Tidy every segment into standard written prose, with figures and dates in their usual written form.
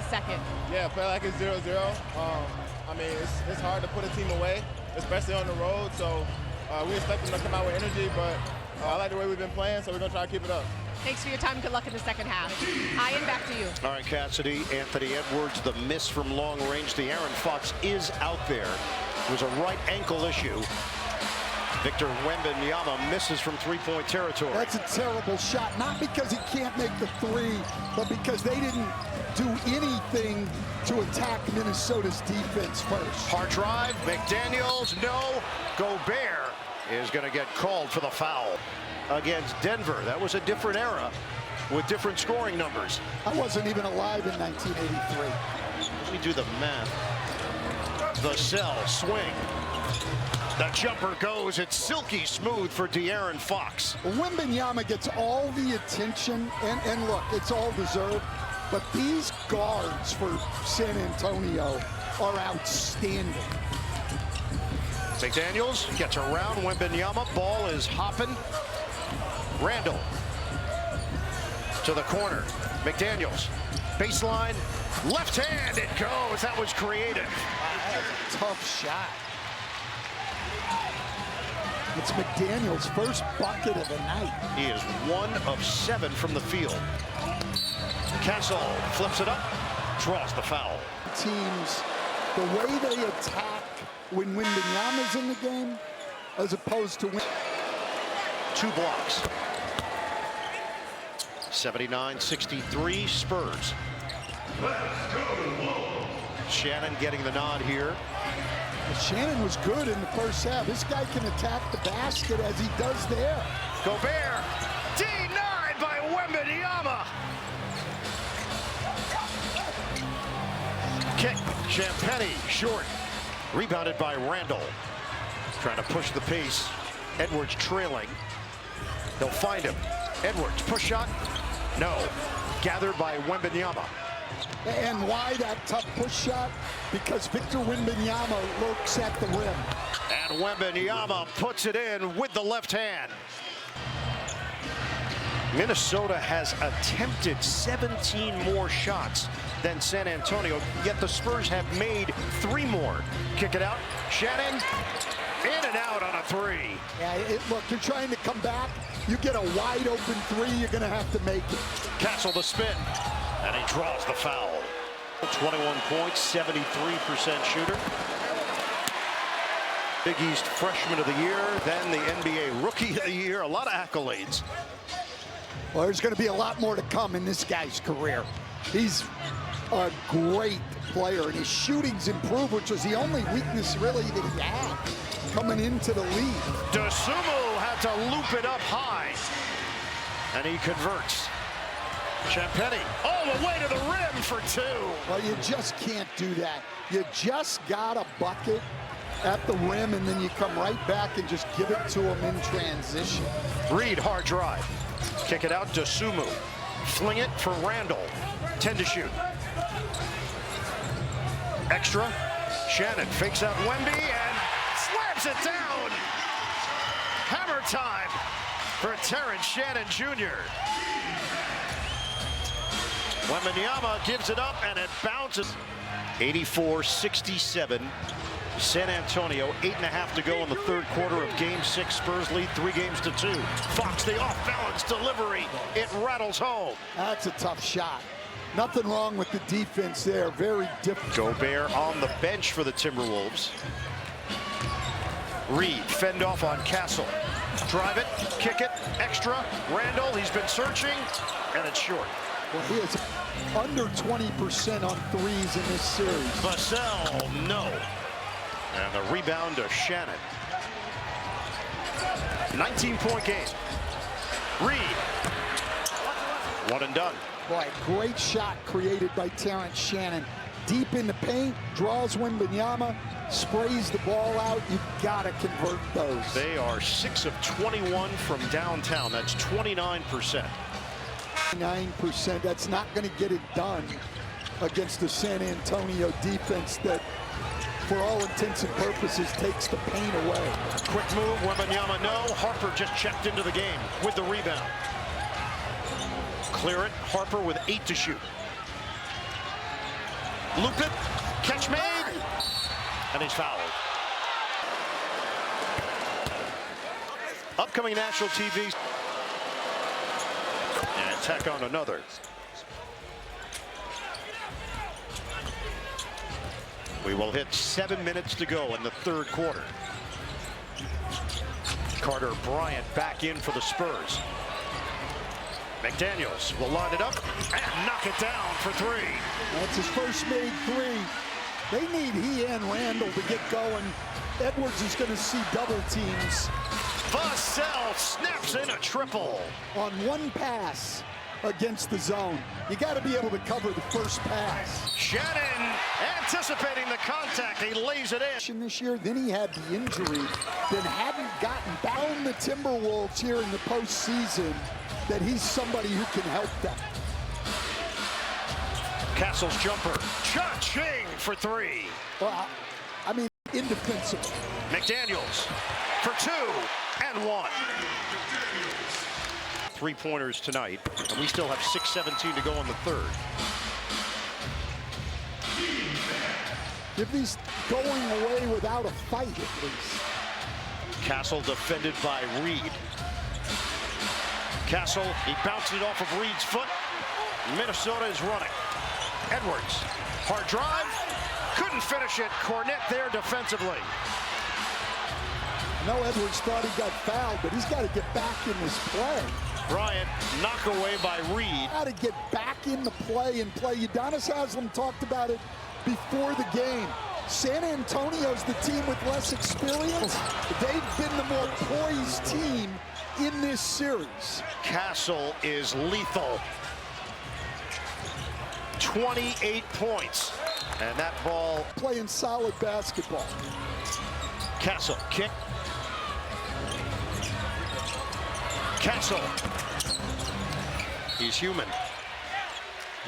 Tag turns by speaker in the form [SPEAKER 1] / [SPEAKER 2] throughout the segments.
[SPEAKER 1] second.
[SPEAKER 2] Yeah, play like it's 0-0. I mean, it's hard to put a team away, especially on the road. So we expect them to come out with energy, but I like the way we've been playing, so we're going to try to keep it up.
[SPEAKER 1] Thanks for your time. Good luck in the second half. Ian, back to you.
[SPEAKER 3] All right, Cassidy, Anthony Edwards, the miss from long range. De'Aaron Fox is out there. It was a right ankle issue. Victor Wembanyama misses from three-point territory.
[SPEAKER 4] That's a terrible shot, not because he can't make the three, but because they didn't do anything to attack Minnesota's defense first.
[SPEAKER 3] Hard drive, McDaniels, no. Gobert is going to get called for the foul against Denver. That was a different era with different scoring numbers.
[SPEAKER 4] I wasn't even alive in 1983.
[SPEAKER 3] Let me do the math. The cell swing. The jumper goes. It's silky smooth for De'Aaron Fox.
[SPEAKER 4] Wembanyama gets all the attention, and look, it's all deserved, but these guards for San Antonio are outstanding.
[SPEAKER 3] McDaniels gets around Wembanyama. Ball is hopping. Randall to the corner. McDaniels, baseline, left hand, it goes. That was creative.
[SPEAKER 4] Tough shot. It's McDaniels' first bucket of the night.
[SPEAKER 3] He is 1 of 7 from the field. Castle flips it up, draws the foul.
[SPEAKER 4] Teams, the way they attack when Wembanyama's in the game, as opposed to when...
[SPEAKER 3] 2 blocks. 79-63 Spurs. Shannon getting the nod here.
[SPEAKER 4] Shannon was good in the first half. This guy can attack the basket as he does there.
[SPEAKER 3] Gobert, denied by Wembanyama. Kick, Champagnie, short. Rebounded by Randall. Trying to push the pace. Edwards trailing. They'll find him. Edwards, push shot. No. Gathered by Wembanyama.
[SPEAKER 4] And why that tough push shot? Because Victor Wembanyama lurks at the rim.
[SPEAKER 3] And Wembanyama puts it in with the left hand. Minnesota has attempted 17 more shots than San Antonio, yet the Spurs have made 3 more. Kick it out. Shannon, in and out on a 3.
[SPEAKER 4] Yeah, look, you're trying to come back. You get a wide open 3, you're going to have to make it.
[SPEAKER 3] Castle the spin, and he draws the foul. 21 points, 73% shooter. Big East Freshman of the Year, then the NBA Rookie of the Year. A lot of accolades.
[SPEAKER 4] Well, there's going to be a lot more to come in this guy's career. He's a great player, and his shooting's improved, which was the only weakness really that he had coming into the league.
[SPEAKER 3] Dosunmu had to loop it up high, and he converts. Champagnie all the way to the rim for 2.
[SPEAKER 4] Well, you just can't do that. You just got a bucket at the rim, and then you come right back and just give it to him in transition.
[SPEAKER 3] Reed, hard drive. Kick it out, Dosunmu. Fling it for Randall. 10 to shoot. Extra. Shannon fakes out Wemby and slams it down. Hammer time for Terrence Shannon Jr. Wembanyama gives it up and it bounces. 84-67. San Antonio, 8.5 to go in the third quarter of Game 6. Spurs lead 3 games to 2. Fox, the off-balance delivery. It rattles home.
[SPEAKER 4] That's a tough shot. Nothing wrong with the defense there. Very different.
[SPEAKER 3] Gobert on the bench for the Timberwolves. Reed fend off on Castle. Drive it, kick it, extra. Randall, he's been searching, and it's short.
[SPEAKER 4] Well, he is under 20% on threes in this series.
[SPEAKER 3] Vassell, no. And the rebound to Shannon. 19-point game. Reed. One and done.
[SPEAKER 4] Boy, great shot created by Terrence Shannon. Deep in the paint, draws Wembanyama, sprays the ball out. You've got to convert those.
[SPEAKER 3] They are 6 of 21 from downtown. That's 29%.
[SPEAKER 4] 9%. That's not going to get it done against the San Antonio defense that, for all intents and purposes, takes the paint away.
[SPEAKER 3] Quick move, Wembanyama, no. Harper just checked into the game with the rebound. Clear it, Harper with 8 to shoot. Loop it. Catch made. And he's fouled. Upcoming national TV. And tack on another. We will hit 7 minutes to go in the third quarter. Carter Bryant back in for the Spurs. McDaniels will line it up and knock it down for three.
[SPEAKER 4] That's his first made three. They need he and Randall to get going. Edwards is going to see double teams.
[SPEAKER 3] Vassell snaps in a triple.
[SPEAKER 4] On one pass against the zone. You got to be able to cover the first pass.
[SPEAKER 3] Shannon anticipating the contact. He lays it in.
[SPEAKER 4] This year, then he had the injury, then hadn't gotten back on the Timberwolves here in the postseason, that he's somebody who can help them.
[SPEAKER 3] Castle's jumper. Cha-ching for three.
[SPEAKER 4] Well, I mean, indefensible.
[SPEAKER 3] McDaniels for 2 and 1. 3-pointers tonight, and we still have 6:17 to go in the third.
[SPEAKER 4] If he's going away without a fight, at least.
[SPEAKER 3] Castle defended by Reed. Castle, he bounced it off of Reed's foot. Minnesota is running. Edwards, hard drive, couldn't finish it. Cornette there defensively.
[SPEAKER 4] I know Edwards thought he got fouled, but he's got to get back in this play.
[SPEAKER 3] Bryant, knock away by Reed.
[SPEAKER 4] Got to get back in the play and play. Udonis Haslem talked about it before the game. San Antonio's the team with less experience. They've been the more poised team in this series.
[SPEAKER 3] Castle is lethal. 28 points. And that ball.
[SPEAKER 4] Playing solid basketball.
[SPEAKER 3] Castle, kick. Castle. He's human.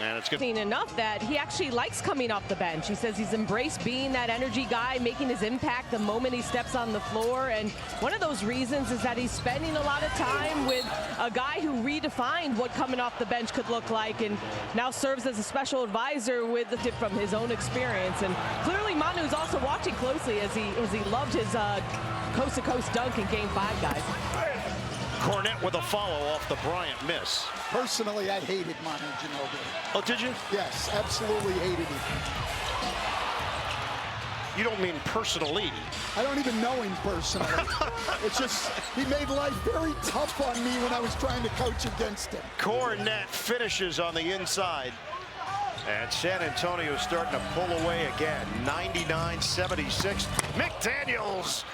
[SPEAKER 3] And it's good.
[SPEAKER 1] Enough that he actually likes coming off the bench. He says he's embraced being that energy guy, making his impact the moment he steps on the floor. And one of those reasons is that he's spending a lot of time with a guy who redefined what coming off the bench could look like, and now serves as a special advisor with the tip from his own experience. And clearly Manu's also watching closely as he loved his coast-to-coast dunk in Game 5, guys.
[SPEAKER 3] Cornette with a follow off the Bryant miss.
[SPEAKER 4] Personally, I hated Manu Ginobili.
[SPEAKER 3] Oh, did you?
[SPEAKER 4] Yes, absolutely hated him.
[SPEAKER 3] You don't mean personally.
[SPEAKER 4] I don't even know him personally. It's just, he made life very tough on me when I was trying to coach against him.
[SPEAKER 3] Cornette finishes on the inside. And San Antonio is starting to pull away again. 99-76. McDaniels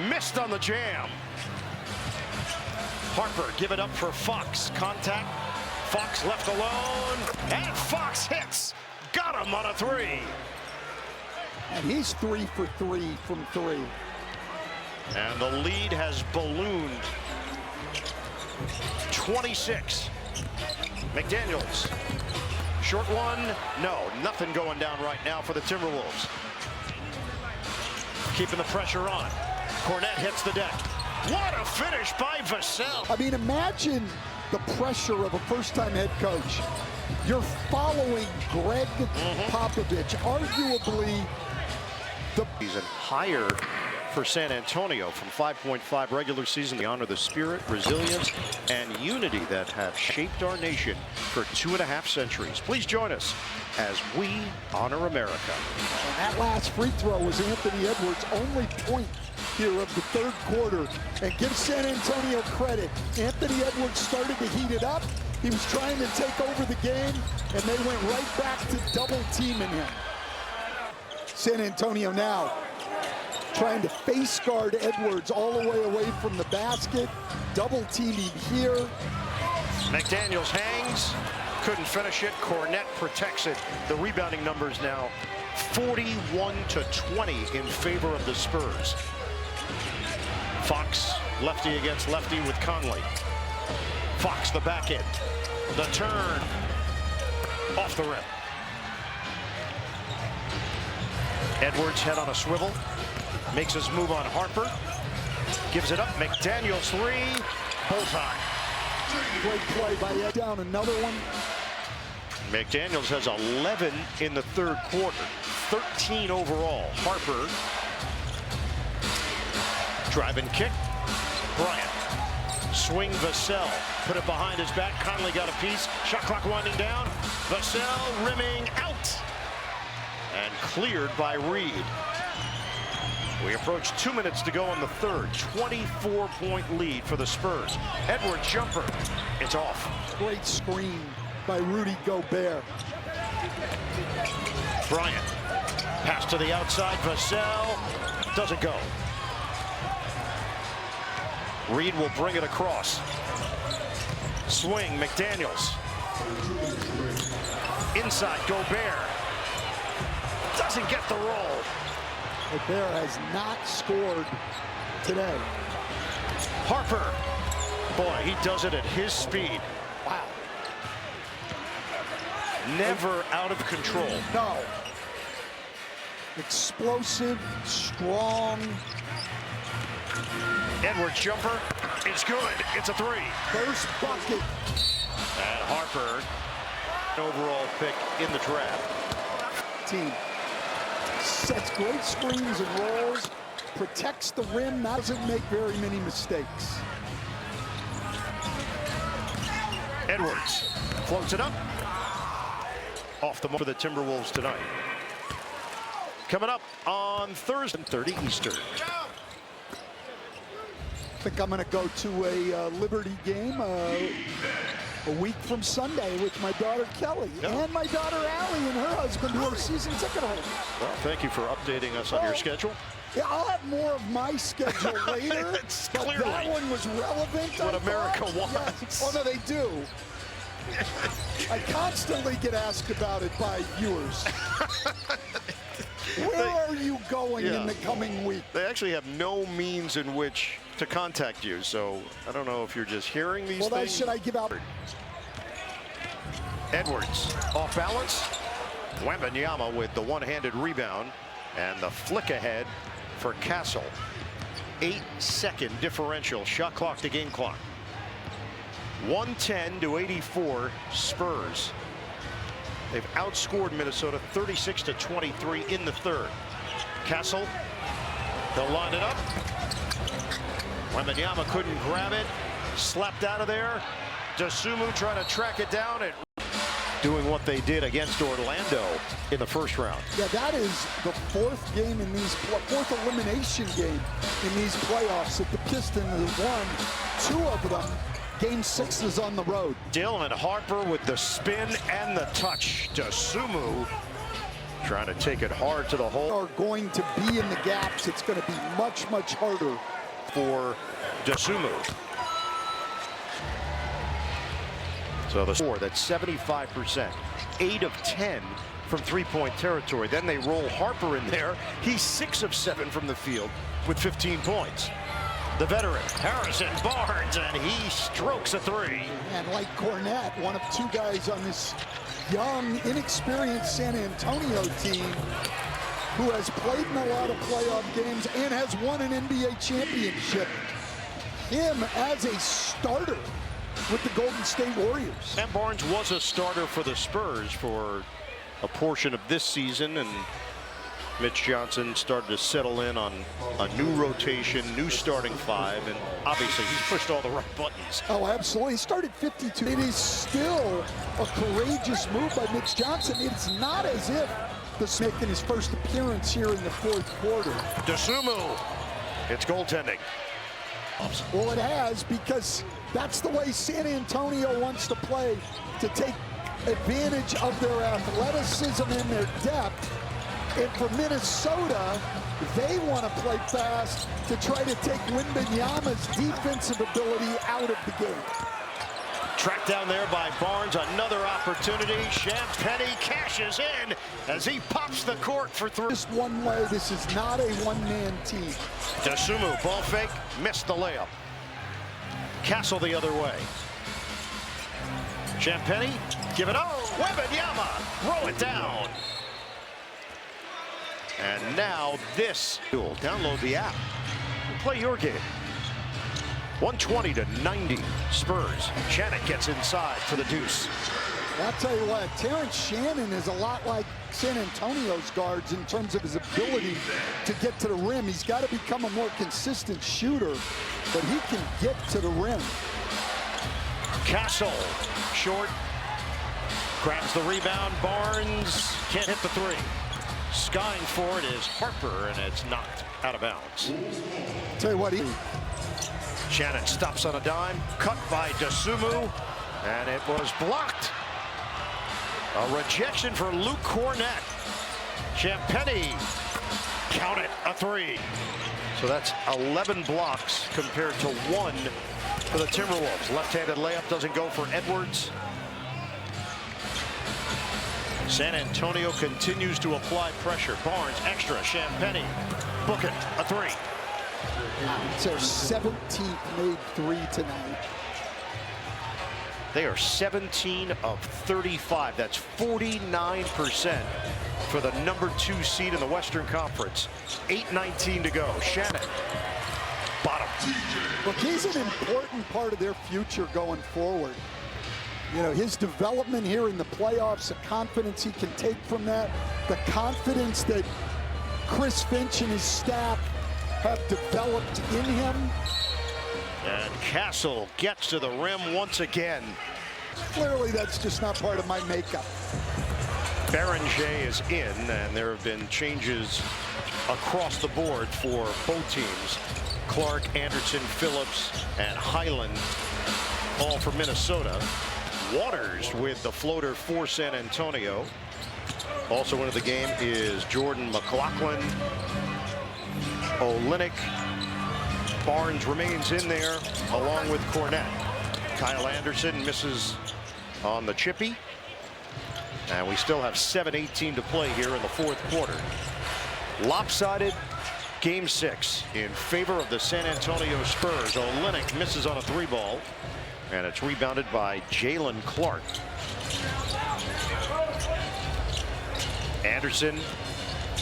[SPEAKER 3] missed on the jam. Harper, give it up for Fox. Contact. Fox left alone. And Fox hits. Got him on a three.
[SPEAKER 4] And he's 3 for 3 from 3.
[SPEAKER 3] And the lead has ballooned. 26. McDaniels. Short one. No, nothing going down right now for the Timberwolves. Keeping the pressure on. Cornette hits the deck. What a finish by Vassell.
[SPEAKER 4] I mean, imagine the pressure of a first-time head coach. You're following Greg Popovich, arguably the
[SPEAKER 3] season higher for San Antonio from 5.5 regular season. They honor the spirit, resilience, and unity that have shaped our nation for 2.5 centuries. Please join us as we honor America.
[SPEAKER 4] And that last free throw was Anthony Edwards' only point here of the third quarter. And give San Antonio credit. Anthony Edwards started to heat it up. He was trying to take over the game, and they went right back to double teaming him. San Antonio now trying to face guard Edwards all the way away from the basket. Double teaming here.
[SPEAKER 3] McDaniels hangs, couldn't finish it. Cornette protects it. The rebounding numbers now 41-20 in favor of the Spurs. Fox, lefty against lefty with Conley. Fox, the back end. The turn. Off the rim. Edwards head on a swivel. Makes his move on Harper. Gives it up. McDaniels three. Bullseye.
[SPEAKER 4] Great play by Ed. Down another one.
[SPEAKER 3] McDaniels has 11 in the third quarter, 13 overall. Harper, drive and kick. Bryant, swing Vassell, put it behind his back. Conley got a piece. Shot clock winding down. Vassell rimming out and cleared by Reed. We approach 2 minutes to go in the third. 24-point lead for the Spurs. Edwards jumper. It's off.
[SPEAKER 4] Great screen by Rudy Gobert.
[SPEAKER 3] Bryant. Pass to the outside. Vassell doesn't go. Reed will bring it across. Swing, McDaniels. Inside, Gobert. Doesn't get the roll.
[SPEAKER 4] Gobert has not scored today.
[SPEAKER 3] Harper. Boy, he does it at his speed.
[SPEAKER 4] Wow.
[SPEAKER 3] Never out of control.
[SPEAKER 4] No. Explosive, strong.
[SPEAKER 3] Edwards jumper. It's good. It's a three.
[SPEAKER 4] First bucket.
[SPEAKER 3] And Harper, overall pick in the draft.
[SPEAKER 4] Team sets great screens and rolls, protects the rim, doesn't make very many mistakes.
[SPEAKER 3] Edwards floats it up. Off the mark for the Timberwolves tonight. Coming up on Thursday, 30 Eastern.
[SPEAKER 4] I think I'm going to go to a Liberty game a week from Sunday with my daughter Kelly and my daughter Allie and her husband who are season ticket holders.
[SPEAKER 3] Well, thank you for updating us on your schedule.
[SPEAKER 4] Yeah, I'll have more of my schedule later.
[SPEAKER 3] It's
[SPEAKER 4] but
[SPEAKER 3] clearly
[SPEAKER 4] that one was relevant.
[SPEAKER 3] what America wants.
[SPEAKER 4] Yes. Oh, no, they do. I constantly get asked about it by viewers. Where are you going in the coming week?
[SPEAKER 3] They actually have no means in which to contact you, so I don't know if you're just hearing these things.
[SPEAKER 4] Should I give out?
[SPEAKER 3] Edwards off balance. Wembanyama with the one-handed rebound and the flick ahead for Castle. 8-second differential, shot clock to game clock. 110-84 Spurs. They've outscored Minnesota 36-23 in the third. Castle, they'll line it up. Wembanyama couldn't grab it, slapped out of there. Dosunmu trying to track it down and doing what they did against Orlando in the first round.
[SPEAKER 4] Yeah, that is the fourth game in these fourth elimination game in these playoffs that the Pistons have won. 2 of them. Game 6 is on the road.
[SPEAKER 3] Dillon and Harper with the spin and the touch. Dosunmu trying to take it hard to the hole.
[SPEAKER 4] Are going to be in the gaps. It's going to be much, much harder
[SPEAKER 3] for Dosunmu. So the score, that's 75%. 8 of 10 from three-point territory. Then they roll Harper in there. He's 6 of 7 from the field with 15 points. The veteran, Harrison Barnes, and he strokes a three.
[SPEAKER 4] And like Cornette, one of 2 guys on this young, inexperienced San Antonio team who has played in a lot of playoff games and has won an NBA championship. Him as a starter with the Golden State Warriors.
[SPEAKER 3] And Barnes was a starter for the Spurs for a portion of this season, and Mitch Johnson started to settle in on a new rotation, new starting 5, and obviously he's pushed all the right buttons.
[SPEAKER 4] Oh, absolutely. He started 52. It is still a courageous move by Mitch Johnson. It's not as if this making his first appearance here in the fourth quarter.
[SPEAKER 3] Dosunmu, it's goaltending.
[SPEAKER 4] Well, it has, because that's the way San Antonio wants to play, to take advantage of their athleticism and their depth. And for Minnesota, they want to play fast to try to take Wembanyama's defensive ability out of the game.
[SPEAKER 3] Tracked down there by Barnes, another opportunity. Champagnie cashes in as he pops the court for 3.
[SPEAKER 4] Just one way, this is not a one-man team.
[SPEAKER 3] Dosunmu, ball fake, missed the layup. Castle the other way. Champagnie, give it up. Wembanyama, roll it down. And now this. Download the app and play your game. 120-90 Spurs. Shannon gets inside for the deuce.
[SPEAKER 4] I'll tell you what, Terrence Shannon is a lot like San Antonio's guards in terms of his ability to get to the rim. He's got to become a more consistent shooter, but he can get to the rim.
[SPEAKER 3] Castle, short, grabs the rebound. Barnes can't hit the three. Skying for it is Harper, and it's knocked out of bounds.
[SPEAKER 4] Tell you what,
[SPEAKER 3] Shannon stops on a dime, cut by Dosunmu, and it was blocked. A rejection for Luke Cornett. Champagnie, count it, a three. So that's 11 blocks compared to 1 for the Timberwolves. Left-handed layup doesn't go for Edwards. San Antonio continues to apply pressure. Barnes, extra, Champagnie, book it, a three.
[SPEAKER 4] It's their 17th made three tonight.
[SPEAKER 3] They are 17 of 35. That's 49% for the #2 seed in the Western Conference. 8:19 to go. Shannon, bottom.
[SPEAKER 4] Look, he's an important part of their future going forward. You know, his development here in the playoffs, the confidence he can take from that, the confidence that Chris Finch and his staff have developed in him.
[SPEAKER 3] And Castle gets to the rim once again.
[SPEAKER 4] Clearly, that's just not part of my makeup.
[SPEAKER 3] Beringer is in, and there have been changes across the board for both teams. Clark, Anderson, Phillips, and Highland, all for Minnesota. Waters with the floater for San Antonio. Also into the game is Jordan McLaughlin. Olynyk. Barnes remains in there along with Cornett. Kyle Anderson misses on the chippy. And we still have 7:18 to play here in the fourth quarter. Lopsided game 6 in favor of the San Antonio Spurs. Olynyk misses on a 3-ball. And it's rebounded by Jalen Clark. Anderson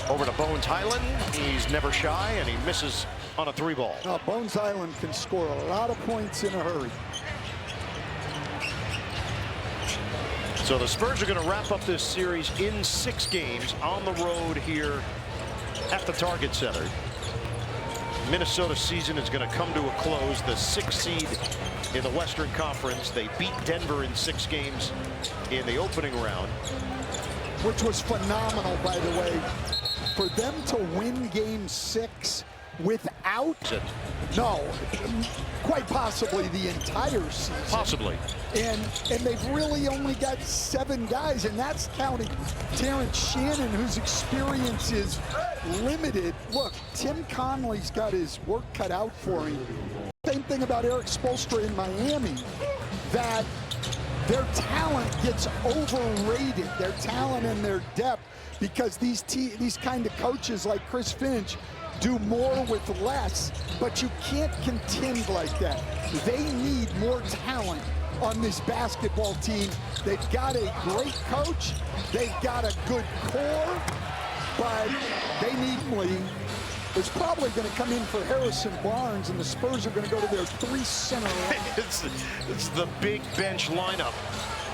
[SPEAKER 3] over to Bones Highland. He's never shy, and he misses on a 3-ball.
[SPEAKER 4] Bones Highland can score a lot of points in a hurry.
[SPEAKER 3] So the Spurs are going to wrap up this series in 6 games on the road here at the Target Center. Minnesota season is going to come to a close. The 6th seed in the Western Conference. They beat Denver in 6 games in the opening round.
[SPEAKER 4] Which was phenomenal, by the way. For them to win game 6 without, no, quite possibly the entire season.
[SPEAKER 3] Possibly.
[SPEAKER 4] And they've really only got 7 guys, and that's counting Terrence Shannon, whose experience is limited. Look, Tim Conley's got his work cut out for him. Same thing about Eric Spoelstra in Miami, that their talent gets overrated, their talent and their depth, because these kind of coaches like Chris Finch do more with less, but you can't contend like that. They need more talent on this basketball team. They've got a great coach, they've got a good core, but they need is probably going to come in for Harrison Barnes, and the Spurs are going to go to their 3 center line.
[SPEAKER 3] It's the big bench lineup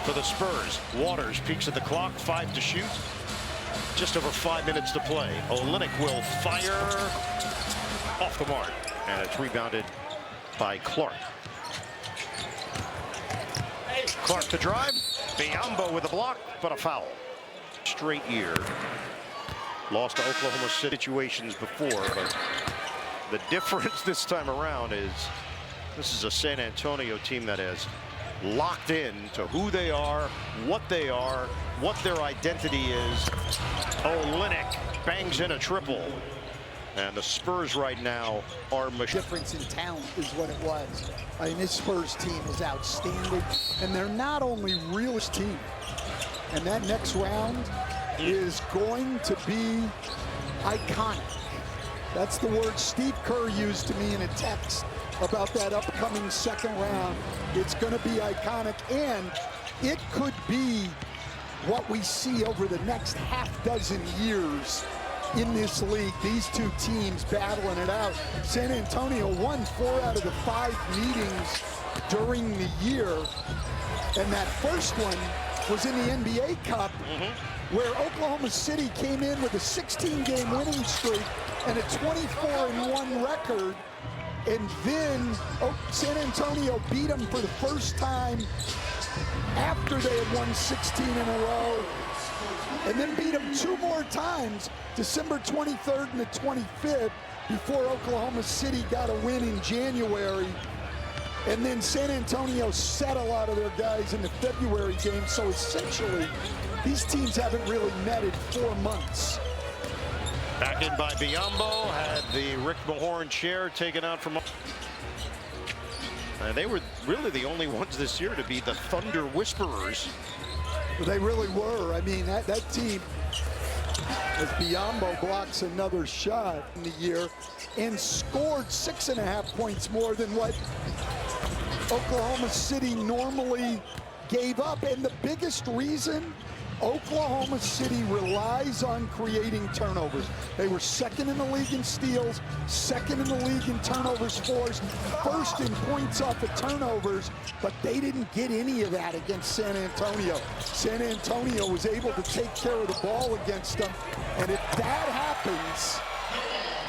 [SPEAKER 3] for the Spurs. Waters peeks at the clock, 5 to shoot. Just over 5 minutes to play. Olynyk will fire off the mark, and it's rebounded by Clark. Clark to drive. Biyombo with a block, but a foul. Straight year. Lost to Oklahoma City situations before, but the difference this time around is this is a San Antonio team that has locked in to who they are, what their identity is. Olynyk bangs in a triple. And the Spurs right now are
[SPEAKER 4] difference in talent is what it was. I mean, this Spurs team is outstanding, and they're not only realist team. And that next round is going to be iconic. That's the word Steve Kerr used to me in a text about that upcoming second round. It's going to be iconic, and it could be what we see over the next half-dozen years in this league. These two teams battling it out. San Antonio won 4 out of the 5 meetings during the year, and that first one was in the NBA Cup, where Oklahoma City came in with a 16-game winning streak and a 24-1 record. And then San Antonio beat them for the first time after they had won 16 in a row. And then beat them 2 more times, December 23rd and the 25th, before Oklahoma City got a win in January. And then San Antonio set a lot of their guys in the February game. So essentially, these teams haven't really met in 4 months.
[SPEAKER 3] Back in by Biyombo, had the Rick Mahorn chair taken out from. They were really the only ones this year to be the Thunder Whisperers.
[SPEAKER 4] They really were. I mean, that team, as Biyombo blocks another shot in the year and scored 6.5 points more than what Oklahoma City normally gave up. And the biggest reason, Oklahoma City relies on creating turnovers. They were second in the league in steals, second in the league in turnovers forced, first in points off of turnovers, but they didn't get any of that against San Antonio. San Antonio was able to take care of the ball against them, and if that happens,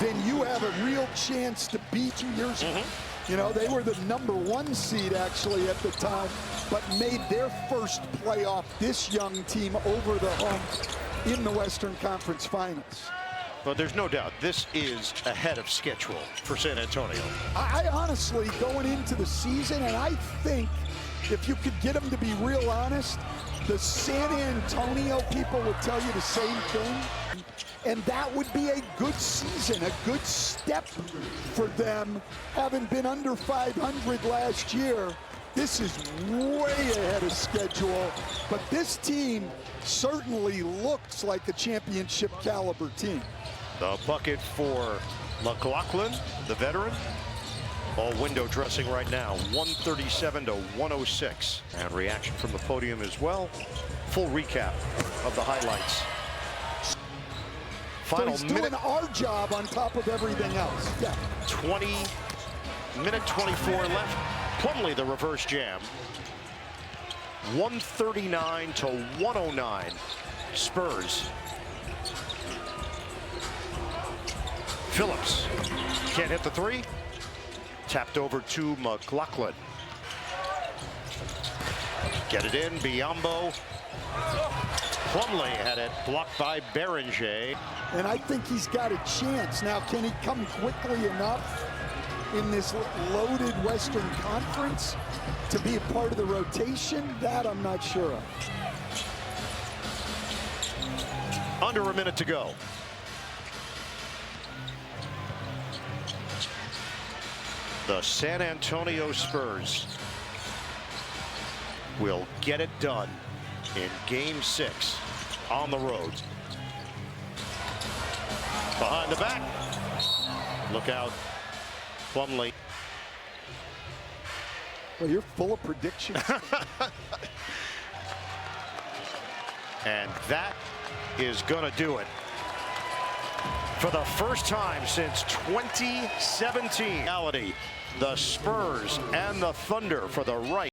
[SPEAKER 4] then you have a real chance to beat 2 years ago. You know, they were the #1 seed actually at the time, but made their first playoff, this young team, over the hump in the Western Conference Finals.
[SPEAKER 3] But there's no doubt this is ahead of schedule for San Antonio.
[SPEAKER 4] I honestly, going into the season, and I think if you could get them to be real honest, the San Antonio people would tell you the same thing. And that would be a good season, a good step for them, having been under 500 last year. This is way ahead of schedule, but this team certainly looks like a championship caliber team.
[SPEAKER 3] The bucket for McLaughlin, the veteran. All window dressing right now, 137 to 106. And reaction from the podium as well. Full recap of the highlights. Final
[SPEAKER 4] so he's doing our job on top of everything else. Yeah.
[SPEAKER 3] 24 left. Plumlee the reverse jam. 139 to 109. Spurs. Phillips can't hit the 3. Tapped over to McLaughlin. Get it in, Biyombo. Plumlee had it blocked by Beringer.
[SPEAKER 4] And I think he's got a chance. Now, can he come quickly enough in this loaded Western Conference to be a part of the rotation? That I'm not sure of.
[SPEAKER 3] Under a minute to go. The San Antonio Spurs will get it done in Game 6 on the road. Behind the back. Look out, Plumlee.
[SPEAKER 4] Well, you're full of predictions.
[SPEAKER 3] And that is going to do it. For the first time since 2017, the Spurs and the Thunder for the right.